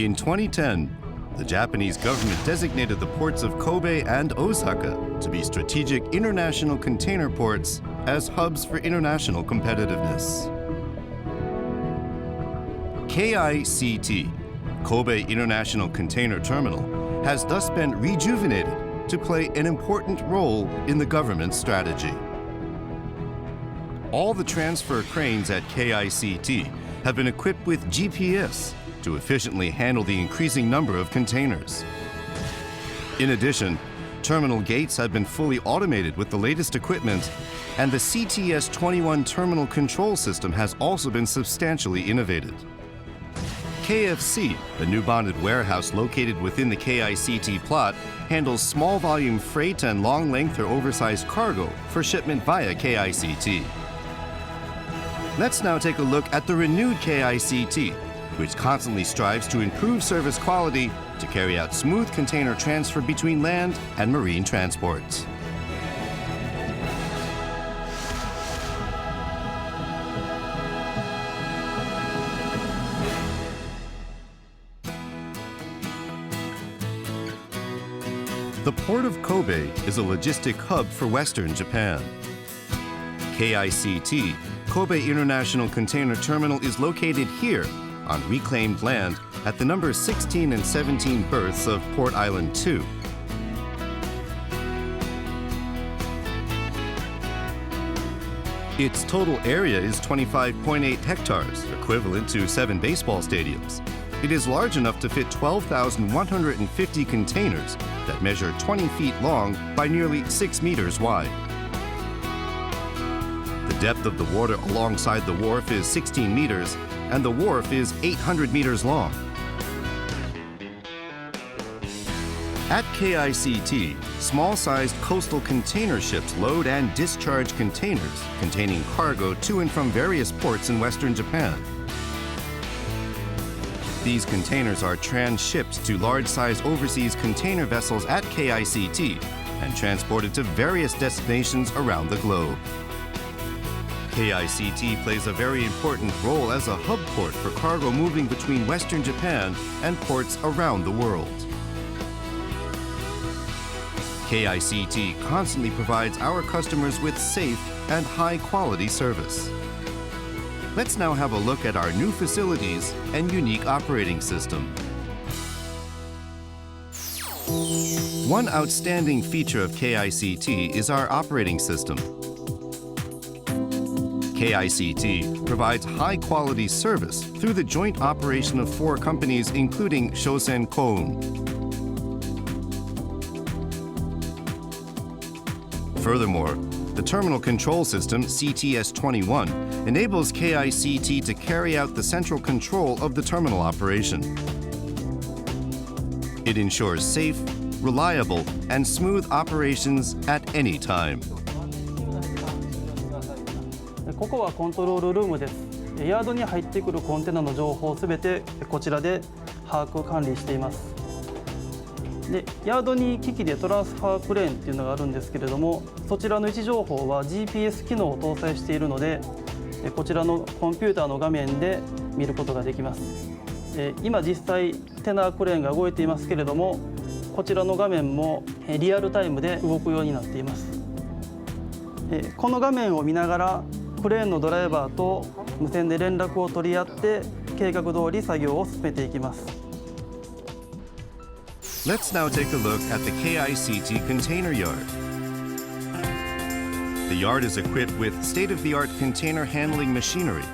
In 2010, the Japanese government designated the ports of Kobe and Osaka to be strategic international container ports as hubs for international competitiveness. KICT, Kobe International Container Terminal, has thus been rejuvenated to play an important role in the government's strategy. All the transfer cranes at KICT have been equipped with GPS to efficiently handle the increasing number of containers. In addition, terminal gates have been fully automated with the latest equipment, and the CTS-21 terminal control system has also been substantially innovated. KFC, a new bonded warehouse located within the KICT plot, handles small volume freight and long length or oversized cargo for shipment via KICT. Let's now take a look at the renewed KICT, which constantly strives to improve service quality to carry out smooth container transfer between land and marine transports. The port of Kobe is a logistic hub for Western Japan. KICT, Kobe International Container Terminal, is located here on reclaimed land at the number 16 and 17 berths of Port Island 2. Its total area is 25.8 hectares, equivalent to 7 baseball stadiums. It is large enough to fit 12,150 containers that measure 20 feet long by nearly 6 meters wide. The depth of the water alongside the wharf is 16 meters, and the wharf is 800 meters long. At KICT, small-sized coastal container ships load and discharge containers containing cargo to and from various ports in Western Japan. These containers are transshipped to large-size overseas container vessels at KICT and transported to various destinations around the globe. KICT plays a very important role as a hub port for cargo moving between Western Japan and ports around the world. KICT constantly provides our customers with safe and high-quality service. Let's now have a look at our new facilities and unique operating system. One outstanding feature of KICT is our operating system. KICT provides high-quality service through the joint operation of 4 companies, including Shosen Koun. Furthermore, the terminal control system, CTS-21, enables KICT to carry out the central control of the terminal operation. It ensures safe, reliable, and smooth operations at any time. ここはコントロールルームです。ヤードに入ってくるコンテナの情報をすべてこちらで把握管理しています。で、ヤードに機器でトランスファークレーンっていうのがあるんですけれども、そちらの位置情報は GPS 機能を搭載しているので、こちらのコンピューターの画面で見ることができます。今実際テナークレーンが動いていますけれども、こちらの画面もリアルタイムで動くようになっています。この画面を見ながらクレーンのドライバーと無線で連絡を取り合って計画通り作業を進めていきます。Let's now take a look at the KICT container yard. The yard is equipped with state-of-the-art container handling machinery.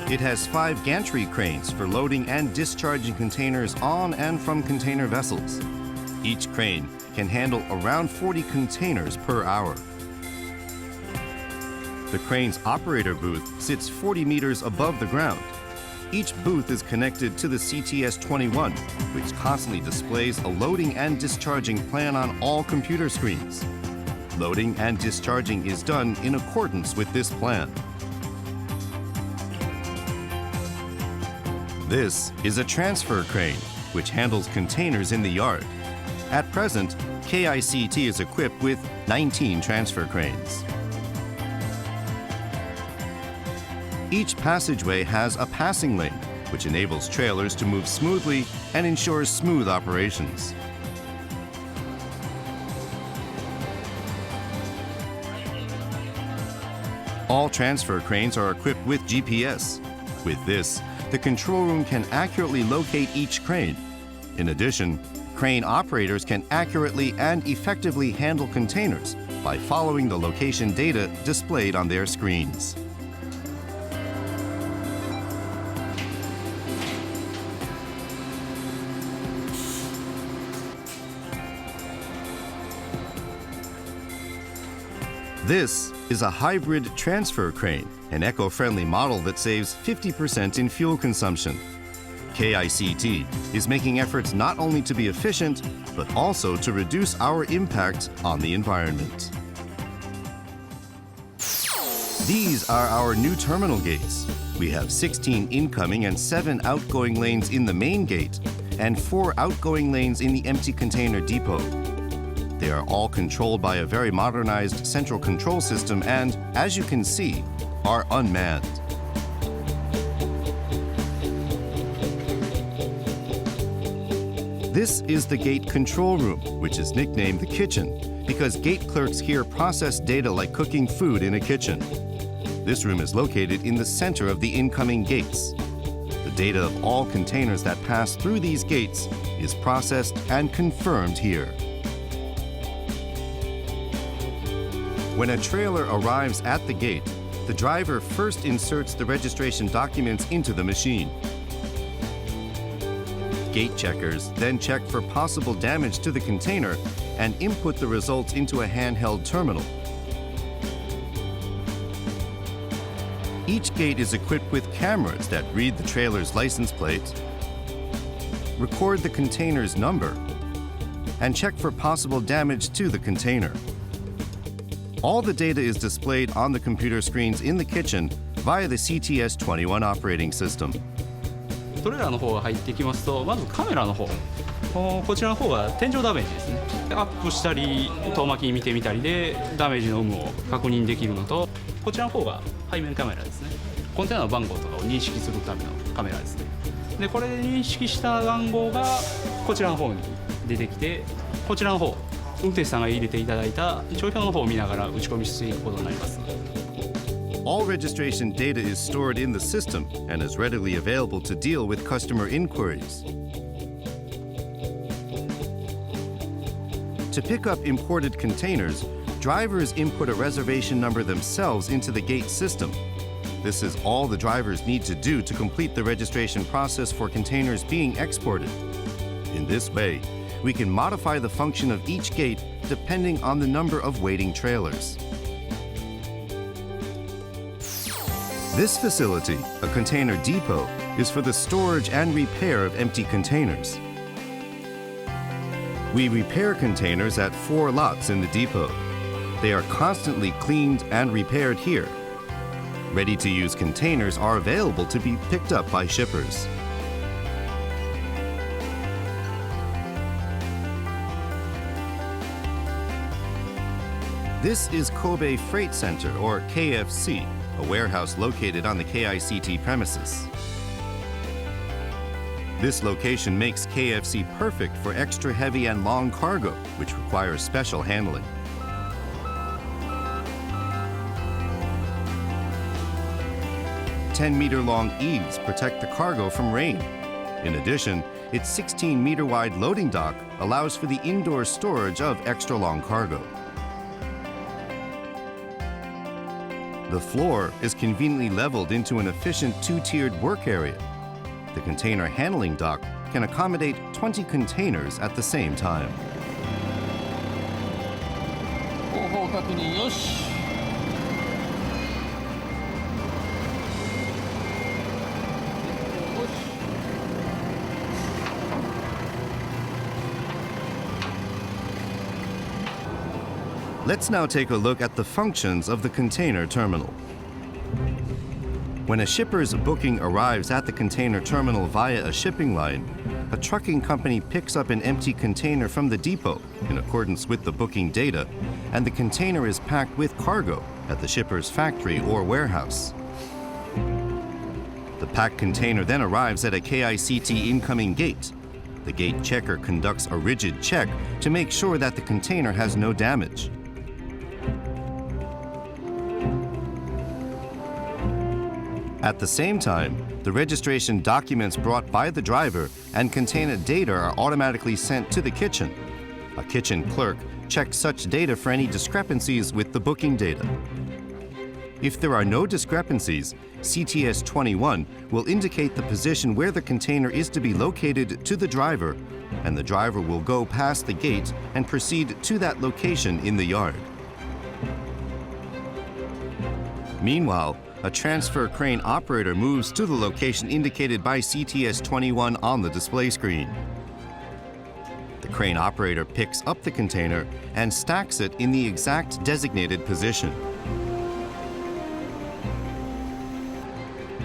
It has 5 gantry cranes for loading and discharging containers on and from container vessels. Each crane can handle around 40 containers per hour. The crane's operator booth sits 40 meters above the ground. Each booth is connected to the CTS-21, which constantly displays a loading and discharging plan on all computer screens. Loading and discharging is done in accordance with this plan. This is a transfer crane, which handles containers in the yard. At present, KICT is equipped with 19 transfer cranes. Each passageway has a passing lane, which enables trailers to move smoothly and ensures smooth operations. All transfer cranes are equipped with GPS. With this, the control room can accurately locate each crane. In addition, crane operators can accurately and effectively handle containers by following the location data displayed on their screens. This is a hybrid transfer crane, an eco-friendly model that saves 50% in fuel consumption. KICT is making efforts not only to be efficient, but also to reduce our impact on the environment. These are our new terminal gates. We have 16 incoming and 7 outgoing lanes in the main gate, and 4 outgoing lanes in the empty container depot. They are all controlled by a very modernized central control system and, as you can see, are unmanned. This is the gate control room, which is nicknamed the kitchen, because gate clerks here process data like cooking food in a kitchen. This room is located in the center of the incoming gates. The data of all containers that pass through these gates is processed and confirmed here. When a trailer arrives at the gate, the driver first inserts the registration documents into the machine. Gate checkers then check for possible damage to the container and input the results into a handheld terminal. Each gate is equipped with cameras that read the trailer's license plate, record the container's number, and check for possible damage to the container. All the data is displayed on the computer screens in the kitchen via the CTS21 operating system. トレーラーの方が入ってきますと、まずカメラの方、こちらの方が天井ダメージですね。アップしたり、遠巻きに見てみたりでダメージの有無を確認できるのと、こちらの方が背面カメラですね。コンテナの番号とかを認識するためのカメラですね。で、これで認識した番号がこちらの方に出てきて、こちらの方、運転手さんが入れていただいた帳票の方を見ながら打ち込みしていくことになります。All registration data is stored in the system and is readily available to deal with customer inquiries. To pick up imported containers, drivers input a reservation number themselves into the gate system. This is all the drivers need to do to complete the registration process for containers being exported. In this way, we can modify the function of each gate depending on the number of waiting trailers. This facility, a container depot, is for the storage and repair of empty containers. We repair containers at 4 lots in the depot. They are constantly cleaned and repaired here. Ready-to-use containers are available to be picked up by shippers. This is Kobe Freight Center, or KFC, a warehouse located on the KICT premises. This location makes KFC perfect for extra heavy and long cargo, which requires special handling. "10-meter-long eaves protect the cargo from rain. In addition, its 16-meter-wide loading dock allows for the indoor storage of extra-long cargo. The floor is conveniently leveled into an efficient 2-tiered work area. The container handling dock can accommodate 20 containers at the same time. Let's now take a look at the functions of the container terminal. When a shipper's booking arrives at the container terminal via a shipping line, a trucking company picks up an empty container from the depot in accordance with the booking data, and the container is packed with cargo at the shipper's factory or warehouse. The packed container then arrives at a KICT incoming gate. The gate checker conducts a rigid check to make sure that the container has no damage. At the same time, the registration documents brought by the driver and container data are automatically sent to the kitchen. A kitchen clerk checks such data for any discrepancies with the booking data. If there are no discrepancies, CTS 21 will indicate the position where the container is to be located to the driver, and the driver will go past the gate and proceed to that location in the yard. Meanwhile, a transfer crane operator moves to the location indicated by CTS 21 on the display screen. The crane operator picks up the container and stacks it in the exact designated position.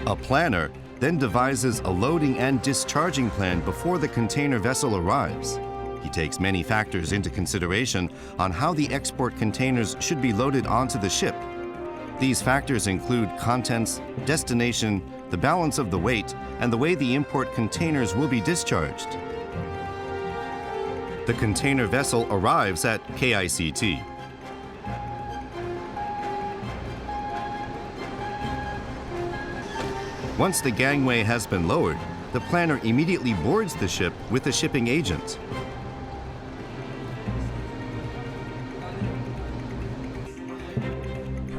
A planner then devises a loading and discharging plan before the container vessel arrives. He takes many factors into consideration on how the export containers should be loaded onto the ship. These factors include contents, destination, the balance of the weight, and the way the import containers will be discharged. The container vessel arrives at KICT. Once the gangway has been lowered, the planner immediately boards the ship with the shipping agent.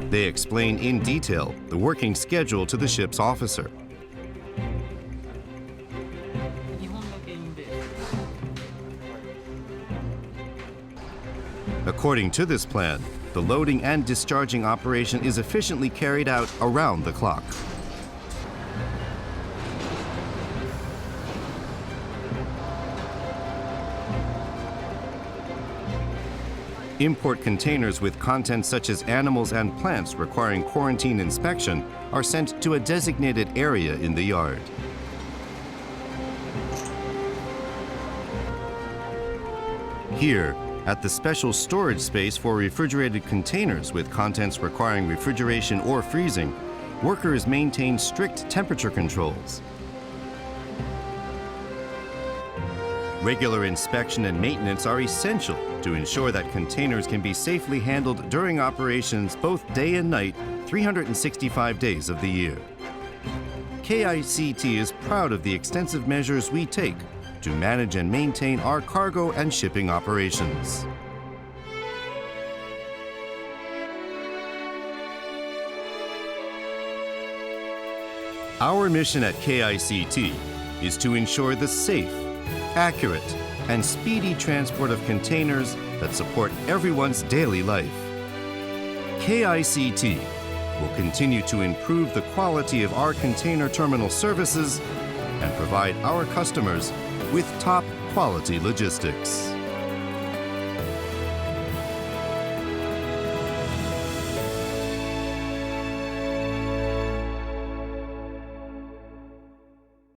They explain in detail the working schedule to the ship's officer. According to this plan, the loading and discharging operation is efficiently carried out around the clock. Import containers with contents such as animals and plants requiring quarantine inspection are sent to a designated area in the yard. Here, at the special storage space for refrigerated containers with contents requiring refrigeration or freezing, workers maintain strict temperature controls. Regular inspection and maintenance are essential to ensure that containers can be safely handled during operations both day and night, 365 days of the year. KICT is proud of the extensive measures we take to manage and maintain our cargo and shipping operations. Our mission at KICT is to ensure the safe, accurate, and speedy transport of containers that support everyone's daily life. KICT will continue to improve the quality of our container terminal services and provide our customers with top quality logistics.